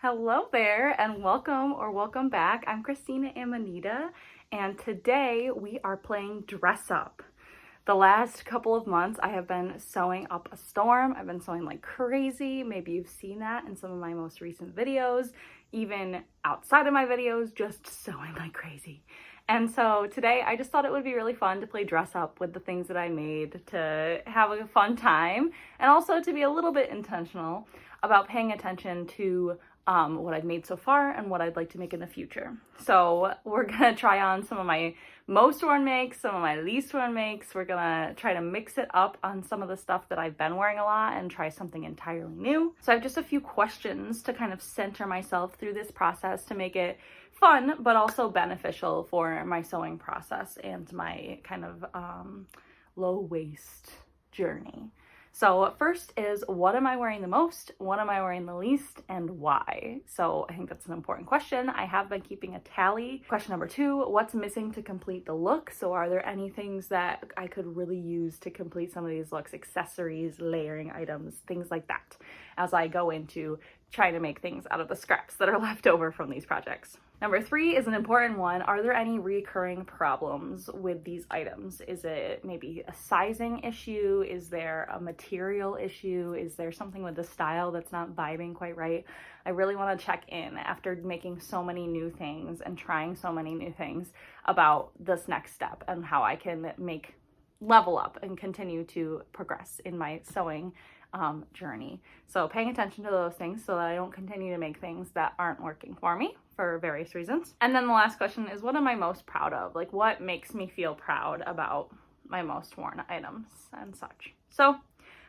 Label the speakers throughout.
Speaker 1: Hello there and welcome back. I'm Christina Amanita and today we are playing dress up. The last couple of months I have been sewing up a storm. I've been sewing like crazy. Maybe you've seen that in some of my most recent videos, even outside of my videos, just sewing like crazy. And so today I just thought it would be really fun to play dress up with the things that I made, to have a fun time, and also to be a little bit intentional about paying attention to what I've made so far and what I'd like to make in the future. So we're gonna try on some of my most worn makes, some of my least worn makes. We're gonna try to mix it up on some of the stuff that I've been wearing a lot and try something entirely new. So I have just a few questions to kind of center myself through this process to make it fun, but also beneficial for my sewing process and my kind of low waist journey. So first is, what am I wearing the most? What am I wearing the least, and why? So I think that's an important question. I have been keeping a tally. Question number 2, what's missing to complete the look? So are there any things that I could really use to complete some of these looks? Accessories, layering items, things like that, as I go into trying to make things out of the scraps that are left over from these projects. Number 3 is an important one. Are there any recurring problems with these items? Is it maybe a sizing issue? Is there a material issue? Is there something with the style that's not vibing quite right? I really want to check in after making so many new things and trying so many new things about this next step and how I can level up and continue to progress in my sewing journey. So paying attention to those things so that I don't continue to make things that aren't working for me for various reasons. And then the last question is, what am I most proud of? Like, what makes me feel proud about my most worn items and such. So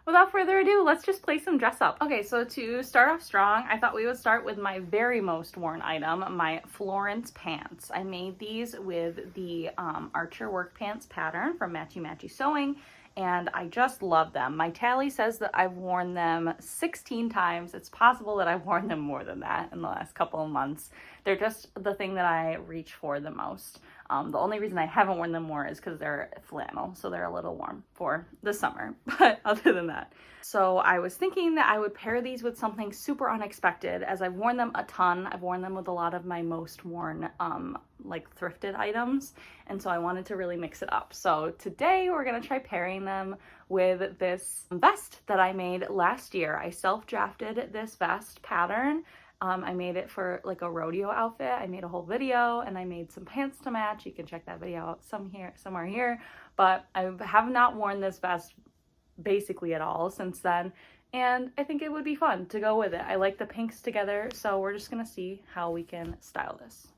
Speaker 1: without further ado, let's just play some dress up. Okay, so to start off strong, I thought we would start with my very most worn item, my Florence pants. I made these with the Archer work pants pattern from Matchy Matchy Sewing, and I just love them. My tally says that I've worn them 16 times. It's possible that I've worn them more than that in the last couple of months. They're just the thing that I reach for the most. The only reason I haven't worn them more is because they're flannel, so they're a little warm for the summer, but other than that. So I was thinking that I would pair these with something super unexpected, as I've worn them a ton. I've worn them with a lot of my most worn like thrifted items, and so I wanted to really mix it up. So today we're gonna try pairing them with this vest that I made last year. I self-drafted this vest pattern. I made it for like a rodeo outfit. I made a whole video and I made some pants to match. You can check that video out somewhere here. But I have not worn this vest basically at all since then, and I think it would be fun to go with it. I like the pinks together, so we're just gonna see how we can style this.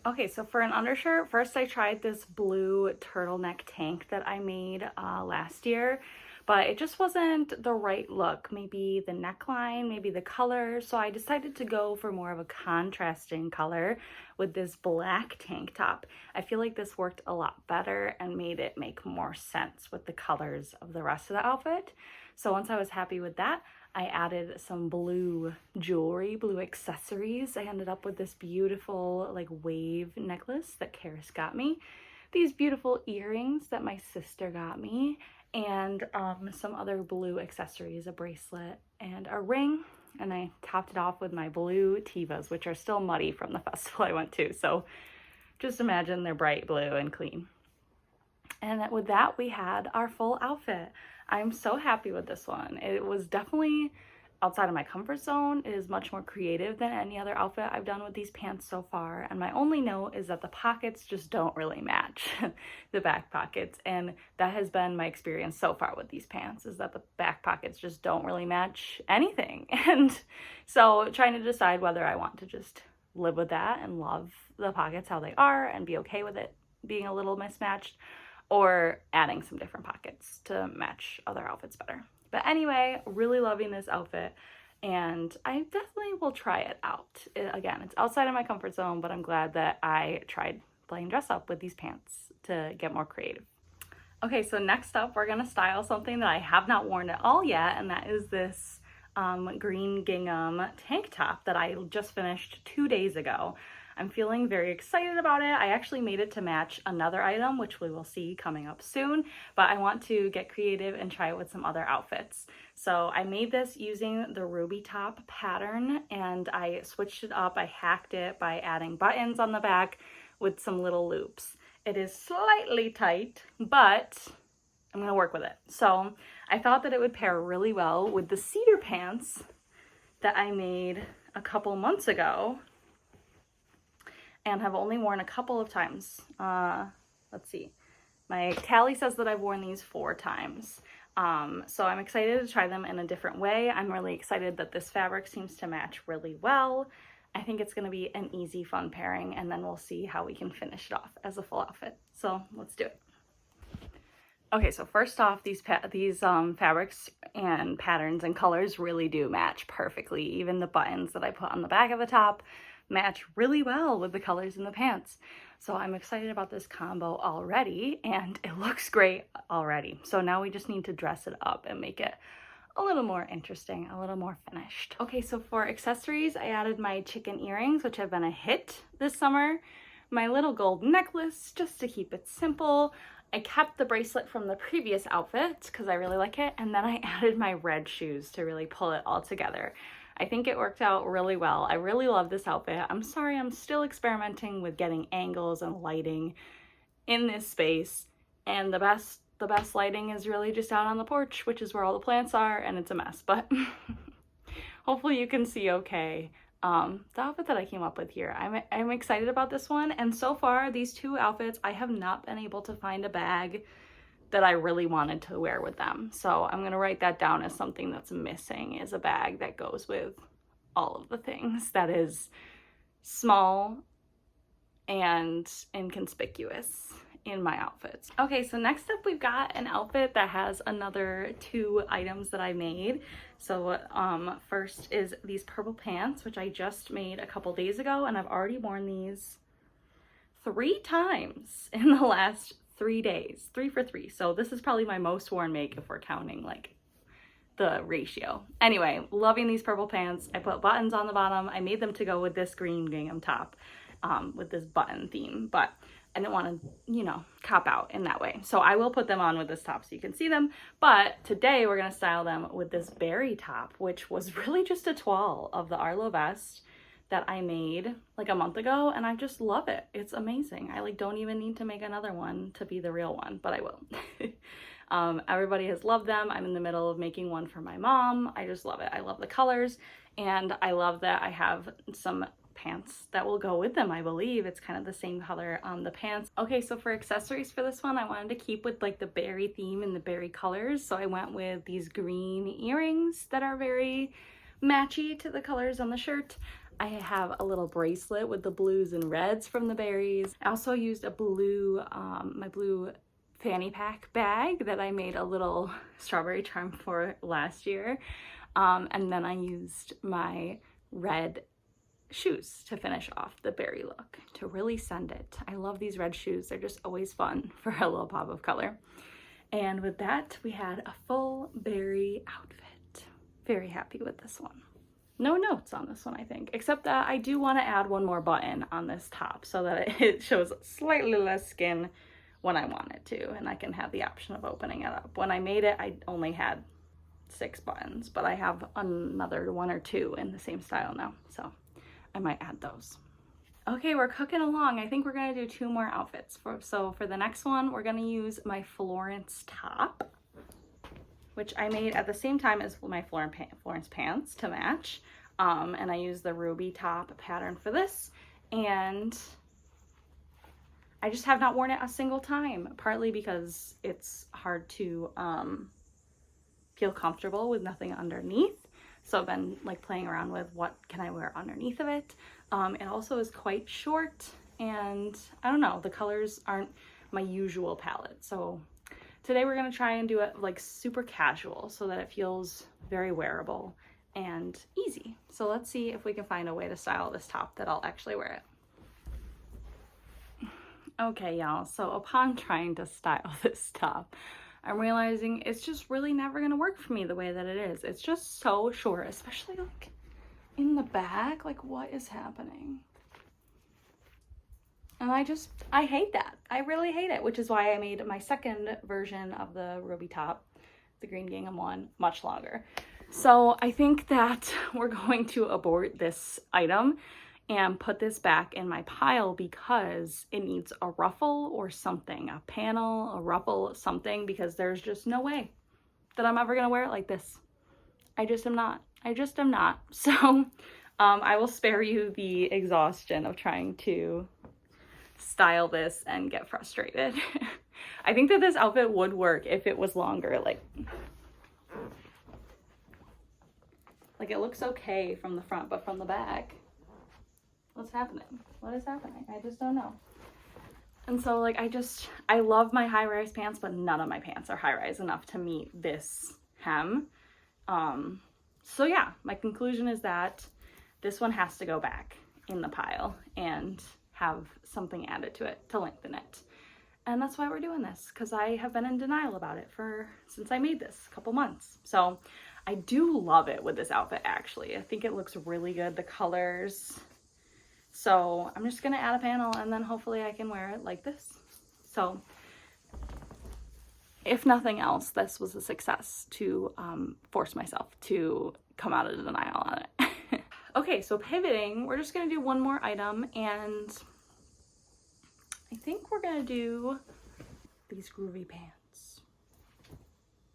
Speaker 1: Okay, so for an undershirt, first I tried this blue turtleneck tank that I made last year, but it just wasn't the right look. Maybe the neckline, maybe the color. So I decided to go for more of a contrasting color with this black tank top. I feel like this worked a lot better and made it make more sense with the colors of the rest of the outfit. So once I was happy with that, I added some blue jewelry, blue accessories. I ended up with this beautiful like wave necklace that Karis got me, these beautiful earrings that my sister got me, and some other blue accessories, a bracelet and a ring. And I topped it off with my blue Tevas, which are still muddy from the festival I went to. So just imagine they're bright blue and clean. And with that, we had our full outfit. I'm so happy with this one. It was definitely outside of my comfort zone. It is much more creative than any other outfit I've done with these pants so far. And my only note is that the pockets just don't really match the back pockets. And that has been my experience so far with these pants, is that the back pockets just don't really match anything. And so trying to decide whether I want to just live with that and love the pockets how they are and be okay with it being a little mismatched, or adding some different pockets to match other outfits better. But anyway, really loving this outfit, and I definitely will try it out. Again, it's outside of my comfort zone, but I'm glad that I tried playing dress up with these pants to get more creative. Okay, so next up, we're gonna style something that I have not worn at all yet, and that is this green gingham tank top that I just finished 2 days ago. I'm feeling very excited about it. I actually made it to match another item, which we will see coming up soon, but I want to get creative and try it with some other outfits. So I made this using the ruby top pattern, and I switched it up. I hacked it by adding buttons on the back with some little loops. It is slightly tight, but I'm gonna work with it. So I thought that it would pair really well with the cedar pants that I made a couple months ago and have only worn a couple of times. Let's see. My tally says that I've worn these 4 times. So I'm excited to try them in a different way. I'm really excited that this fabric seems to match really well. I think it's going to be an easy, fun pairing, and then we'll see how we can finish it off as a full outfit. So let's do it. Okay, so first off, these fabrics and patterns and colors really do match perfectly. Even the buttons that I put on the back of the top match really well with the colors in the pants. So I'm excited about this combo already, and it looks great already. So now we just need to dress it up and make it a little more interesting, a little more finished. Okay, so for accessories, I added my chicken earrings, which have been a hit this summer. My little gold necklace, just to keep it simple. I kept the bracelet from the previous outfit because I really like it, and then I added my red shoes to really pull it all together. I think it worked out really well. I really love this outfit. I'm sorry, I'm still experimenting with getting angles and lighting in this space, and the best lighting is really just out on the porch, which is where all the plants are, and it's a mess, but hopefully you can see okay. The outfit that I came up with here, I'm excited about this one, and so far these 2 outfits, I have not been able to find a bag that I really wanted to wear with them. So I'm gonna write that down as something that's missing, is a bag that goes with all of the things, that is small and inconspicuous in my outfits. Okay, so next up we've got an outfit that has another 2 items that I made. So first is these purple pants, which I just made a couple days ago, and I've already worn these 3 times in the last 3 days, 3 for 3. So this is probably my most worn make if we're counting like the ratio. Anyway, loving these purple pants. I put buttons on the bottom. I made them to go with this green gingham top with this button theme, but I didn't want to, you know, cop out in that way. So I will put them on with this top so you can see them. But today we're going to style them with this berry top, which was really just a toile of the Arlo vest that I made like a month ago, and I just love it. It's amazing. I like don't even need to make another one to be the real one, but I will. Everybody has loved them. I'm in the middle of making one for my mom. I just love it. I love the colors, and I love that I have some pants that will go with them. I believe it's kind of the same color on the pants. Okay, so for accessories for this one, I wanted to keep with like the berry theme and the berry colors, so I went with these green earrings that are very matchy to the colors on the shirt. I have a little bracelet with the blues and reds from the berries. I also used a blue, my blue fanny pack bag that I made a little strawberry charm for last year. And then I used my red shoes to finish off the berry look to really send it. I love these red shoes. They're just always fun for a little pop of color. And with that, we had a full berry outfit. Very happy with this one. No notes on this one, I think, except that I do want to add one more button on this top so that it shows slightly less skin when I want it to, and I can have the option of opening it up. When I made it, I only had 6 buttons, but I have another 1 or 2 in the same style now, so I might add those. Okay, we're cooking along. I think we're gonna do 2 more outfits. So for the next one, we're gonna use my Florence top, which I made at the same time as my Florence pants to match. And I used the ruby top pattern for this, and I just have not worn it a single time, partly because it's hard to feel comfortable with nothing underneath. So I've been like playing around with what can I wear underneath of it. It also is quite short, and I don't know, the colors aren't my usual palette. So today we're gonna try and do it like super casual so that it feels very wearable and easy. So let's see if we can find a way to style this top that I'll actually wear it. Okay, y'all, so upon trying to style this top, I'm realizing it's just really never gonna work for me the way that it is. It's just so short, especially like in the back. Like, what is happening? And I hate that. I really hate it, which is why I made my second version of the ruby top, the green gingham one, much longer. So I think that we're going to abort this item and put this back in my pile because it needs a ruffle or something, a panel, a ruffle, something, because there's just no way that I'm ever gonna wear it like this. I just am not. So I will spare you the exhaustion of trying to style this and get frustrated. I think that this outfit would work if it was longer. Like it looks okay from the front, but from the back, what's happening? What is happening? I just don't know. And so like I love my high-rise pants, but none of my pants are high-rise enough to meet this hem. So yeah, my conclusion is that this one has to go back in the pile and have something added to it to lengthen it. And that's why we're doing this, because I have been in denial about it since I made this a couple months. So I do love it with this outfit, actually. I think it looks really good, the colors. So I'm just gonna add a panel and then hopefully I can wear it like this. So if nothing else, this was a success to force myself to come out of denial on it. Okay, so pivoting, we're just gonna do one more item, and I think we're gonna do these groovy pants.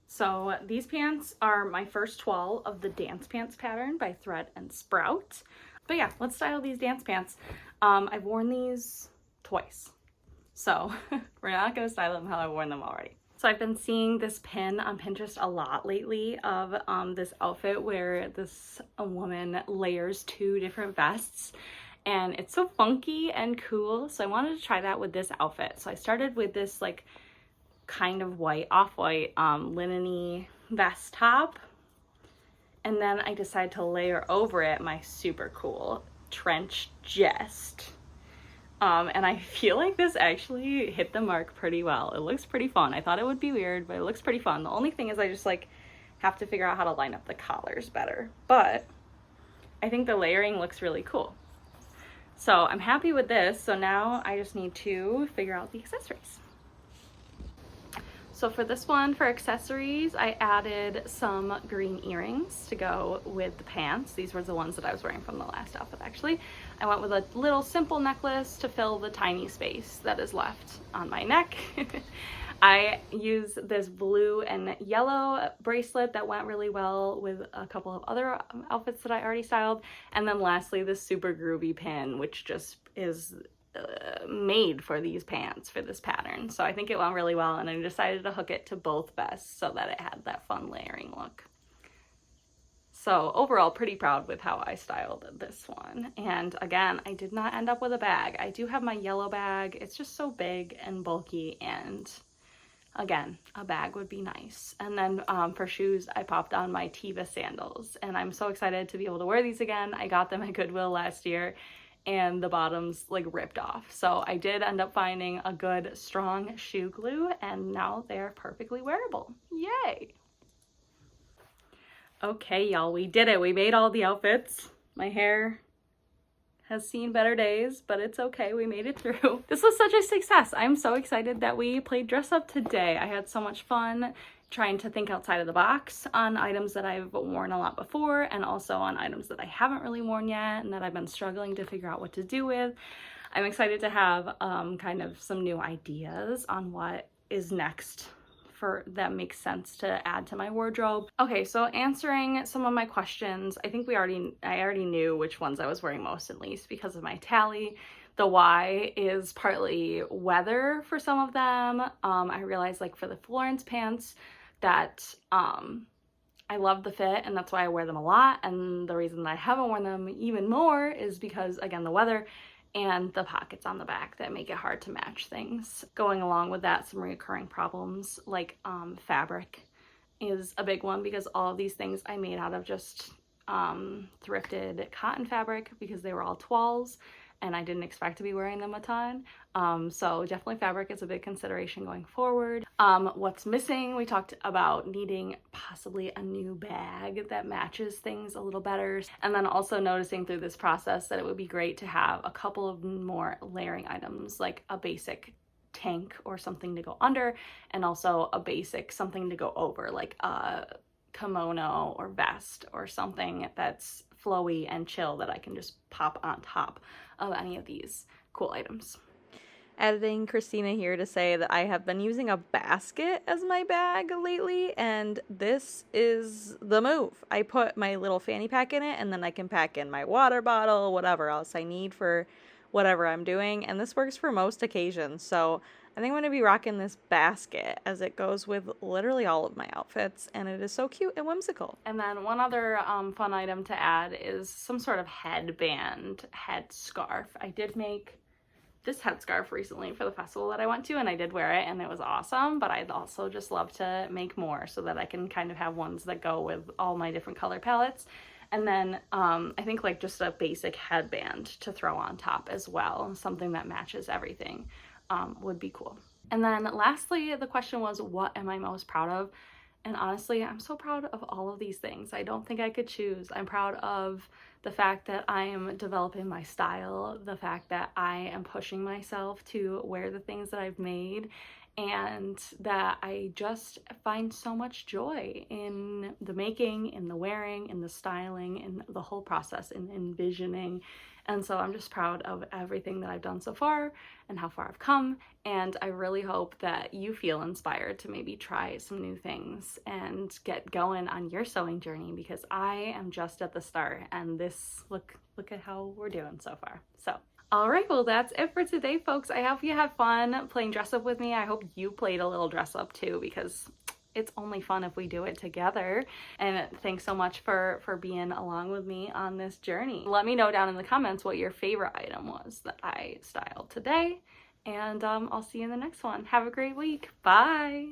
Speaker 1: So these pants are my first 12 of the dance pants pattern by Thread and Sprout. But yeah, let's style these dance pants. I've worn these twice, so we're not gonna style them how I've worn them already. So I've been seeing this pin on Pinterest a lot lately of this outfit where this woman layers 2 different vests, and it's so funky and cool. So I wanted to try that with this outfit. So I started with this like kind of white, off-white linen-y vest top, and then I decided to layer over it my super cool trench jest. And I feel like this actually hit the mark pretty well. It looks pretty fun. I thought it would be weird, but it looks pretty fun. The only thing is I just like have to figure out how to line up the collars better. But I think the layering looks really cool. So I'm happy with this. So now I just need to figure out the accessories. So for this one, for accessories, I added some green earrings to go with the pants. These were the ones that I was wearing from the last outfit, actually. I went with a little simple necklace to fill the tiny space that is left on my neck. I used this blue and yellow bracelet that went really well with a couple of other outfits that I already styled. And then lastly, this super groovy pin, which just is made for these pants, for this pattern. So I think it went really well, and I decided to hook it to both vests so that it had that fun layering look. So overall, pretty proud with how I styled this one. And again, I did not end up with a bag. I do have my yellow bag. It's just so big and bulky, and again, a bag would be nice. And then for shoes, I popped on my Tiva sandals, and I'm so excited to be able to wear these again. I got them at Goodwill last year, and the bottoms like ripped off. So I did end up finding a good strong shoe glue, and now they're perfectly wearable. Yay! Okay, y'all, we did it. We made all the outfits. My hair has seen better days, but it's okay. We made it through. This was such a success. I'm so excited that we played dress up today. I had so much fun trying to think outside of the box on items that I've worn a lot before, and also on items that I haven't really worn yet and that I've been struggling to figure out what to do with. I'm excited to have kind of some new ideas on what is next that makes sense to add to my wardrobe. Okay, so answering some of my questions, I think I already knew which ones I was wearing most and least because of my tally. The why is partly weather for some of them. I realized like for the Florence pants that I love the fit, and that's why I wear them a lot. And the reason that I haven't worn them even more is because, again, the weather and the pockets on the back that make it hard to match things. Going along with that, some recurring problems like fabric is a big one, because all of these things I made out of just thrifted cotton fabric because they were all toiles and I didn't expect to be wearing them a ton. So definitely fabric is a big consideration going forward. What's missing, we talked about needing possibly a new bag that matches things a little better. And then also noticing through this process that it would be great to have a couple of more layering items, like a basic tank or something to go under, and also a basic something to go over, like a kimono or vest or something that's flowy and chill that I can just pop on top of any of these cool items. Editing Christina here to say that I have been using a basket as my bag lately, and this is the move. I put my little fanny pack in it, and then I can pack in my water bottle, whatever else I need for whatever I'm doing, and this works for most occasions. So I think I'm going to be rocking this basket as it goes with literally all of my outfits, and it is so cute and whimsical. And then one other fun item to add is some sort of headband, head scarf. I did make this headscarf recently for the festival that I went to, and I did wear it and it was awesome, but I'd also just love to make more so that I can kind of have ones that go with all my different color palettes. And then I think like just a basic headband to throw on top as well, something that matches everything would be cool. And then lastly, the question was, what am I most proud of? And honestly, I'm so proud of all of these things. I don't think I could choose. I'm proud of the fact that I am developing my style, the fact that I am pushing myself to wear the things that I've made, and that I just find so much joy in the making, in the wearing, in the styling, in the whole process, in envisioning. And so I'm just proud of everything that I've done so far and how far I've come. And I really hope that you feel inspired to maybe try some new things and get going on your sewing journey, because I am just at the start, and this, look at how we're doing so far. So all right, well, that's it for today, folks. I hope you had fun playing dress up with me. I hope you played a little dress up too, because it's only fun if we do it together. And thanks so much for being along with me on this journey. Let me know down in the comments what your favorite item was that I styled today, and I'll see you in the next one. Have a great week. Bye.